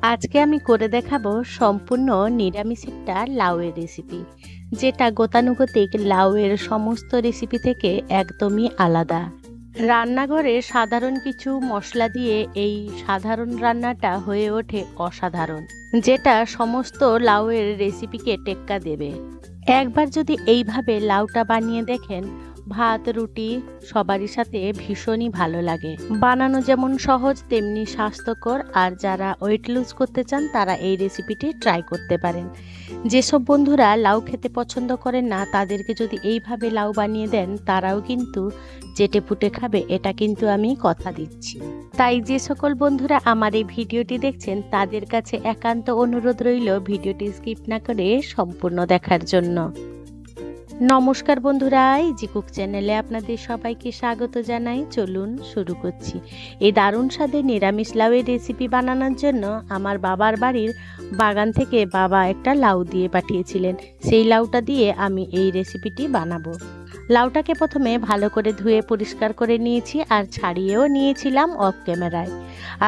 আজকে আমি করে দেখাবো সম্পূর্ণ নিরামিষ একটা লাউয়ের রেসিপি, যেটা গতানুগতিক লাউয়ের সমস্ত রেসিপি থেকে একদমই আলাদা। রান্নাঘরে সাধারণ কিছু মশলা দিয়ে এই সাধারণ রান্নাটা হয়ে ওঠে অসাধারণ, যেটা সমস্ত লাউয়ের রেসিপিকে টেক্কা দেবে। একবার যদি এইভাবে লাউটা বানিয়ে দেখেন, ভাত রুটি সবারই সাথে ভীষণই ভালো লাগে। বানানো যেমন সহজ তেমনি স্বাস্থ্যকর, আর যারা ওয়েট লুজ করতে চান তারা এই রেসিপিটি ট্রাই করতে পারেন। যেসব বন্ধুরা লাউ খেতে পছন্দ করেন না, তাদেরকে যদি এইভাবে লাউ বানিয়ে দেন তারাও কিন্তু চেটে পুটে খাবে, এটা কিন্তু আমি কথা দিচ্ছি। তাই যে সকল বন্ধুরা আমার এই ভিডিওটি দেখছেন তাদের কাছে একান্ত অনুরোধ রইল ভিডিওটি স্কিপ না করে সম্পূর্ণ দেখার জন্য। নমস্কার বন্ধুরা, ইজি কুক চ্যানেলে আপনাদের সবাইকে স্বাগত জানাই। চলুন শুরু করছি। এই দারুণ স্বাদের নিরামিষ লাউয়ের রেসিপি বানানোর জন্য আমার বাবার বাড়ির বাগান থেকে বাবা একটা লাউ দিয়ে পাঠিয়েছিলেন। সেই লাউটা দিয়ে আমি এই রেসিপিটি বানাবো। লাউটাকে প্রথমে ভালো করে ধুয়ে পরিষ্কার করে নিয়েছি আর ছাড়িয়েও নিয়েছিলাম অফ ক্যামেরায়।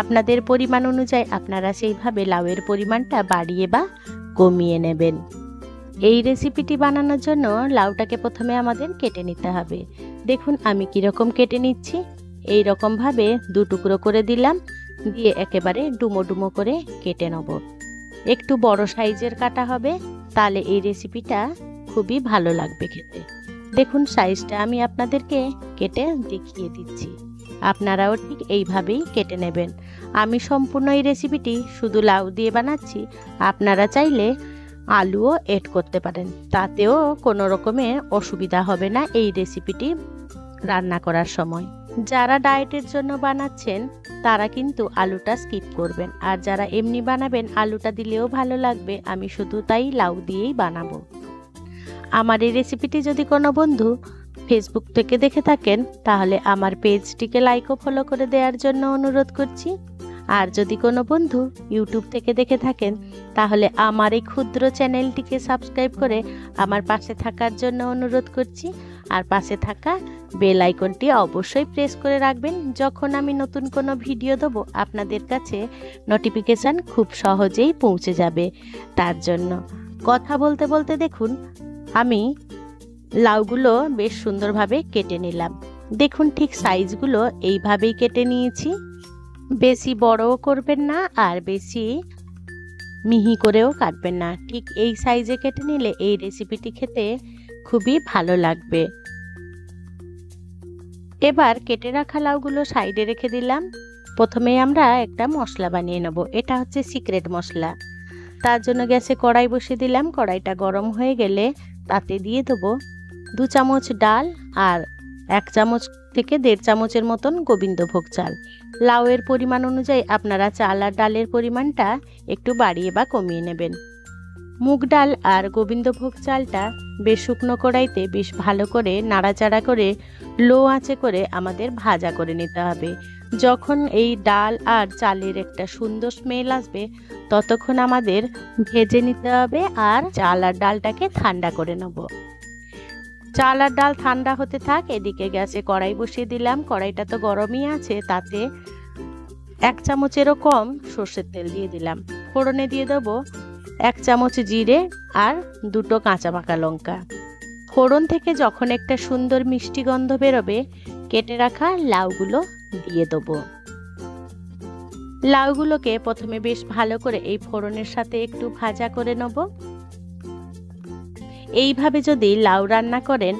আপনাদের পরিমাণ অনুযায়ী আপনারা সেইভাবে লাউয়ের পরিমাণটা বাড়িয়ে বা কমিয়ে নেবেন। এই রেসিপিটি বানানোর জন্য লাউটাকে প্রথমে আমাদের কেটে নিতে হবে। দেখুন আমি কিরকম কেটে নিচ্ছি। এই রকম ভাবে দু টুকরো করে দিলাম, দিয়ে একেবারে ডুমো ডুমো করে কেটে নেব। একটু বড় সাইজের কাটা হবে, তাহলে এই রেসিপিটা খুবই ভালো লাগবে খেতে। দেখুন সাইজটা আমি আপনাদেরকে কেটে দেখিয়ে দিচ্ছি, আপনারাও ঠিক এইভাবেই কেটে নেবেন। আমি সম্পূর্ণ এই রেসিপিটি শুধু লাউ দিয়ে বানাচ্ছি, আপনারা চাইলে আলুও এড করতে পারেন, তাতেও কোনো রকমের অসুবিধা হবে না এই রেসিপিটি রান্না করার সময়। যারা ডায়েটের জন্য বানাচ্ছেন তারা কিন্তু আলুটা স্কিপ করবেন, আর যারা এমনি বানাবেন আলুটা দিলেও ভালো লাগবে। আমি শুধু তাই লাউ দিয়েই বানাবো। আমার এই রেসিপিটি যদি কোনো বন্ধু ফেসবুক থেকে দেখে থাকেন তাহলে আমার পেজটিকে লাইক ও ফলো করে দেওয়ার জন্য অনুরোধ করছি। আর যদি কোনো বন্ধু ইউটিউব থেকে দেখে থাকেন তাহলে আমার এই ক্ষুদ্র চ্যানেলটিকে সাবস্ক্রাইব করে আমার পাশে থাকার জন্য অনুরোধ করছি। আর পাশে থাকা বেল আইকনটি অবশ্যই প্রেস করে রাখবেন। যখন আমি নতুন কোনো ভিডিও দেব আপনাদের কাছে নোটিফিকেশান খুব সহজেই পৌঁছে যাবে। তার জন্য কথা বলতে বলতে দেখুন আমি লাউগুলো বেশ সুন্দরভাবে কেটে নিলাম। দেখুন ঠিক সাইজগুলো এইভাবেই কেটে নিয়েছি। বেশি বড়ও করবেন না আর বেশি মিহি করেও কাটবেন না, ঠিক এই সাইজে কেটে নিলে এই রেসিপিটি খেতে খুবই ভালো লাগবে। এবার কেটে রাখা লাউগুলো সাইডে রেখে দিলাম। প্রথমে আমরা একটা মশলা বানিয়ে নেব, এটা হচ্ছে সিক্রেট মশলা। তার জন্য গ্যাসে কড়াই বসিয়ে দিলাম। কড়াইটা গরম হয়ে গেলে তাতে দিয়ে দেবো 2 চামচ ডাল আর 1 চামচ থেকে 1.5 চামচের মতন গোবিন্দভোগ চাল। লাউয়ের পরিমাণ অনুযায়ী আপনারা চাল আর ডালের পরিমাণটা একটু বাড়িয়ে বা কমিয়ে নেবেন। মুগ ডাল আর গোবিন্দভোগ চালটা বেশ শুকনো কড়াইতে বেশ ভালো করে নাড়াচাড়া করে লো আঁচে করে আমাদের ভাজা করে নিতে হবে। যখন এই ডাল আর চালের একটা সুন্দর স্মেল আসবে ততক্ষণ আমাদের ভেজে নিতে হবে, আর চাল আর ডালটাকে ঠান্ডা করে নেব। চাল আর ডাল ঠান্ডা হতে থাক, এদিকে গ্যাসে কড়াই বসিয়ে দিলাম। কড়াইটা তো গরমই আছে, তাতে 1 চামচেরও কম সর্ষের তেল দিয়ে দিলাম। ফোড়নে দিয়ে দেবো 1 চামচ জিরে আর 2টো কাঁচা পাকা লঙ্কা। ফোড়ন থেকে যখন একটা সুন্দর মিষ্টি গন্ধ বেরোবে কেটে রাখা লাউগুলো দিয়ে দেবো। লাউগুলোকে প্রথমে বেশ ভালো করে এই ফোড়নের সাথে একটু ভাজা করে নেব। এইভাবে যদি লাউ রান্না করেন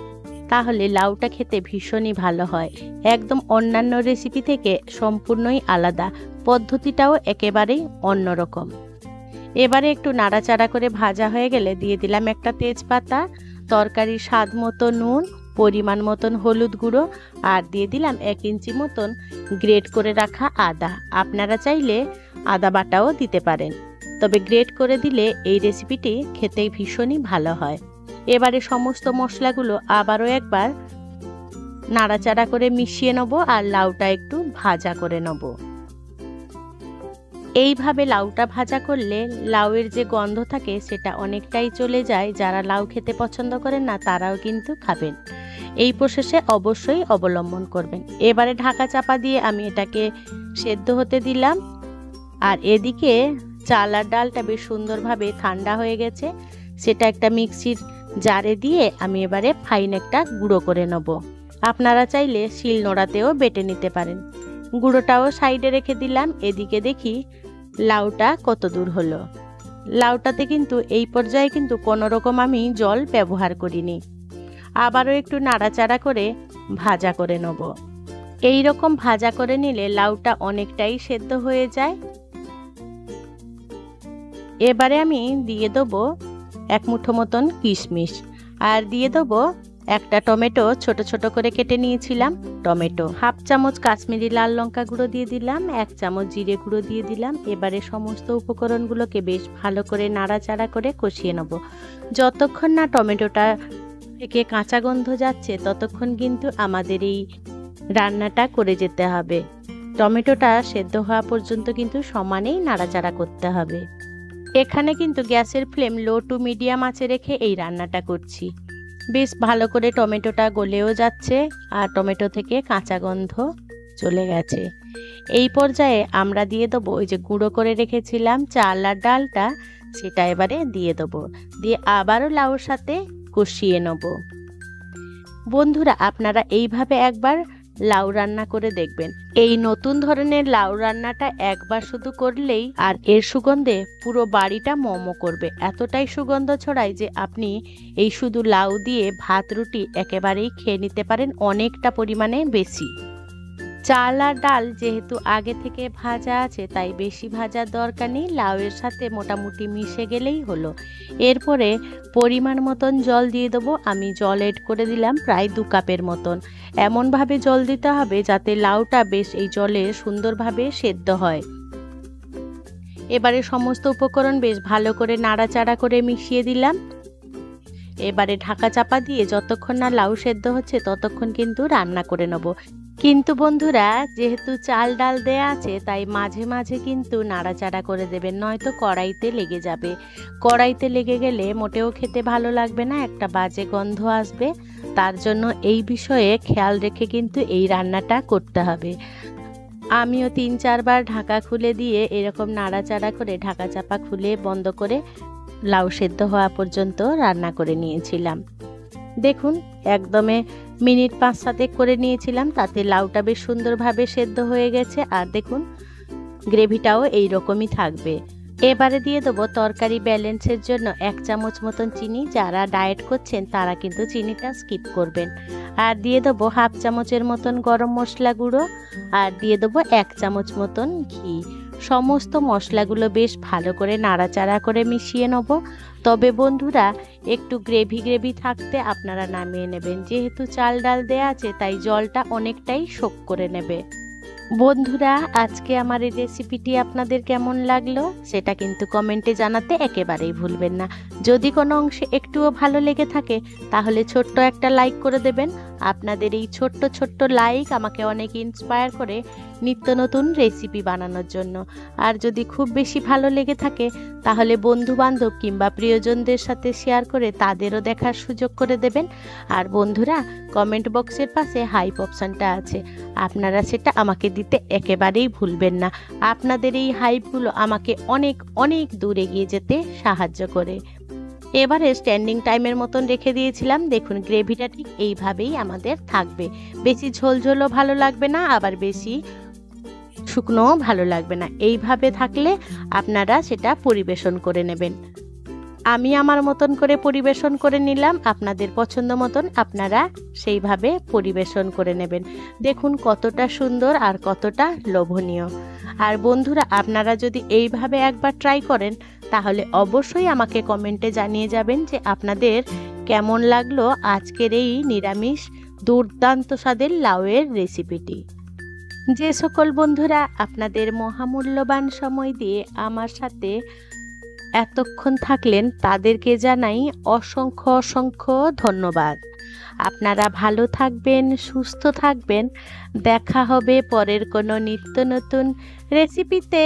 তাহলে লাউটা খেতে ভীষণই ভালো হয়, একদম অন্যান্য রেসিপি থেকে সম্পূর্ণই আলাদা, পদ্ধতিটাও একেবারেই অন্যরকম। এবারে একটু নাড়াচাড়া করে ভাজা হয়ে গেলে দিয়ে দিলাম একটা তেজপাতা, তরকারির স্বাদ মতো নুন, পরিমাণ মতন হলুদ গুঁড়ো, আর দিয়ে দিলাম 1 ইঞ্চি মতন গ্রেট করে রাখা আদা। আপনারা চাইলে আদা বাটাও দিতে পারেন, তবে গ্রেট করে দিলে এই রেসিপিটি খেতে ভীষণই ভালো হয়। এবারে সমস্ত মশলাগুলো আবারও একবার নাড়াচাড়া করে মিশিয়ে নেব আর লাউটা একটু ভাজা করে নেব। এইভাবে লাউটা ভাজা করলে লাউয়ের যে গন্ধ থাকে সেটা অনেকটাই চলে যায়। যারা লাউ খেতে পছন্দ করেন না তারাও কিন্তু খাবেন। এই প্রসেসে অবশ্যই অবলম্বন করবেন। এবারে ঢাকা চাপা দিয়ে আমি এটাকে সেদ্ধ হতে দিলাম। আর এদিকে চাল আর ডালটা বেশ সুন্দরভাবে ঠান্ডা হয়ে গেছে। সেটা একটা মিক্সির জারে দিয়ে আমি এবারে ফাইন একটা গুঁড়ো করে নেব। আপনারা চাইলে শিলনোড়াতেও বেটে নিতে পারেন। গুঁড়োটাও সাইডে রেখে দিলাম। এদিকে দেখি লাউটা কত দূর হলো। লাউটাতে কিন্তু এই পর্যায়ে কিন্তু কোনো রকম আমি জল ব্যবহার করিনি। আবারও একটু নাড়াচাড়া করে ভাজা করে নেব। এই রকম ভাজা করে নিলে লাউটা অনেকটাই সেদ্ধ হয়ে যায়। এবারে আমি দিয়ে দেবো এক মুঠো মতন কিশমিশ, আর দিয়ে দেবো একটা টমেটো ছোট ছোট করে কেটে নিয়েছিলাম টমেটো, হাফ চামচ কাশ্মীরি লাল লঙ্কা গুঁড়ো দিয়ে দিলাম, 1 চামচ জিরে গুঁড়ো দিয়ে দিলাম। এবারে সমস্ত উপকরণগুলোকে বেশ ভালো করে নাড়াচাড়া করে কষিয়ে নেব। যতক্ষণ না টমেটোটা থেকে কাঁচা গন্ধ যাচ্ছে ততক্ষণ কিন্তু আমাদের এই রান্নাটা করে যেতে হবে। টমেটোটা সেদ্ধ হওয়া পর্যন্ত কিন্তু সমানেই নাড়াচাড়া করতে হবে। এখানে কিন্তু গ্যাসের ফ্লেম লো টু মিডিয়াম আঁচে রেখে এই রান্নাটা করছি। বেশ ভালো করে টমেটোটা গলেও যাচ্ছে আর টমেটো থেকে কাঁচা গন্ধ চলে গেছে। এই পর্যায়ে আমরা দিয়ে দেবো ওই যে গুঁড়ো করে রেখেছিলাম চাল আর ডালটা, সেটা এবারে দিয়ে দেবো। দিয়ে আবারও লাউর সাথে কষিয়ে নেব। বন্ধুরা, আপনারা এইভাবে একবার লাউ রান্না করে দেখবেন। এই নতুন ধরনের লাউ রান্নাটা একবার শুধু করলেই আর এর সুগন্ধে পুরো বাড়িটা মমো করবে। এতটাই সুগন্ধ ছড়ায় যে আপনি এই শুধু লাউ দিয়ে ভাত রুটি একেবারেই খেয়ে নিতে পারেন, অনেকটা পরিমাণে বেশি। চাল আর ডাল যেহেতু আগে থেকে ভাজা আছে তাই বেশি ভাজার দরকার নেই, লাউয়ের সাথে মোটামুটি মিশে গেলেই হলো। এরপরে পরিমাণ মতন জল দিয়ে দেবো। আমি জল এড করে দিলাম প্রায় 2 কাপের মতন। এমনভাবে জল দিতে হবে যাতে লাউটা বেশ এই জলে সুন্দরভাবে সেদ্ধ হয়। এবারে সমস্ত উপকরণ বেশ ভালো করে নাড়াচাড়া করে মিশিয়ে দিলাম। এবারে ঢাকা চাপা দিয়ে যতক্ষণ না লাউ সেদ্ধ হচ্ছে ততক্ষণ কিন্তু রান্না করে নেব। কিন্তু বন্ধুরা, যেহেতু চাল ডাল দেয়া আছে তাই মাঝে মাঝে কিন্তু নাড়াচাড়া করে দেবেন, নয়তো কড়াইতে লেগে যাবে। কড়াইতে লেগে গেলে মোটেও খেতে ভালো লাগবে না, একটা বাজে গন্ধ আসবে। তার জন্য এই বিষয়ে খেয়াল রেখে কিন্তু এই রান্নাটা করতে হবে। আমিও 3-4 বার ঢাকা খুলে দিয়ে এরকম নাড়াচাড়া করে ঢাকা চাপা খুলে বন্ধ করে লাউ সেদ্ধ হওয়া পর্যন্ত রান্না করে নিয়েছিলাম। দেখুন, একদমে মিনিট 5-7 করে নিয়েছিলাম, তাতে লাউটা বেশ সুন্দরভাবে সেদ্ধ হয়ে গেছে। আর দেখুন গ্রেভিটাও এই রকমই থাকবে। এবারে দিয়ে দেবো তরকারি ব্যালেন্সের জন্য 1 চামচ মতন চিনি। যারা ডায়েট করছেন তারা কিন্তু চিনিটা স্কিপ করবেন। আর দিয়ে দেবো হাফ চামচের মতন গরম মশলা গুঁড়ো, আর দিয়ে দেবো 1 চামচ মতন ঘি। সমস্ত মশলাগুলো বেশ ভালো করে নাড়াচাড়া করে মিশিয়ে নেব। তবে বন্ধুরা, একটু গ্রেভি গ্রেভি থাকতে আপনারা নামিয়ে নেবেন। যেহেতু চাল ডাল দেয়া আছে তাই জলটা অনেকটাই শোক করে নেবে। বন্ধুরা, আজকে আমার এই রেসিপিটি আপনাদের কেমন লাগলো সেটা কিন্তু কমেন্টে জানাতে একেবারেই ভুলবেন না। যদি কোনো অংশে একটুও ভালো লেগে থাকে তাহলে ছোট্ট একটা লাইক করে দেবেন। আপনাদের এই ছোট্ট ছোট্ট লাইক আমাকে অনেক ইন্সপায়ার করে নিত্য নতুন রেসিপি বানানোর জন্য। আর যদি খুব বেশি ভালো লেগে থাকে তাহলে বন্ধু বান্ধব কিংবা প্রিয়জনদের সাথে শেয়ার করে তাদেরও দেখার সুযোগ করে দেবেন। আর বন্ধুরা, কমেন্ট বক্সের পাশে হাইপ অপশানটা আছে, আপনারা সেটা আমাকে দিতে একেবারেই ভুলবেন না। আপনাদের এই হাইপগুলো আমাকে অনেক অনেক দূর এগিয়ে যেতে সাহায্য করে। এবারে স্ট্যান্ডিং টাইমের মতন রেখে দিয়েছিলাম। দেখুন, গ্রেভিটা ঠিক এইভাবেই আমাদের থাকবে। বেশি ঝোলঝোলও ভালো লাগবে না, আবার বেশি শুকনোও ভালো লাগবে না। এইভাবে থাকলে আপনারা সেটা পরিবেশন করে নেবেন। আমি আমার মতন করে পরিবেশন করে নিলাম, আপনাদের পছন্দ মতন আপনারা সেইভাবে পরিবেশন করে নেবেন। দেখুন কতটা সুন্দর আর কতটা লোভনীয়। আর বন্ধুরা, আপনারা যদি এইভাবে একবার ট্রাই করেন তাহলে অবশ্যই আমাকে কমেন্টে জানিয়ে যাবেন যে আপনাদের কেমন লাগলো আজকের এই নিরামিষ দুর্দান্ত স্বাদের লাউয়ের রেসিপিটি। যে সকল বন্ধুরা আপনাদের মহামূল্যবান সময় দিয়ে আমার সাথে এতক্ষণ থাকলেন তাদেরকে জানাই অসংখ্য অসংখ্য ধন্যবাদ। আপনারা ভালো থাকবেন, সুস্থ থাকবেন। দেখা হবে পরের কোনো নিত্য নতুন রেসিপিতে।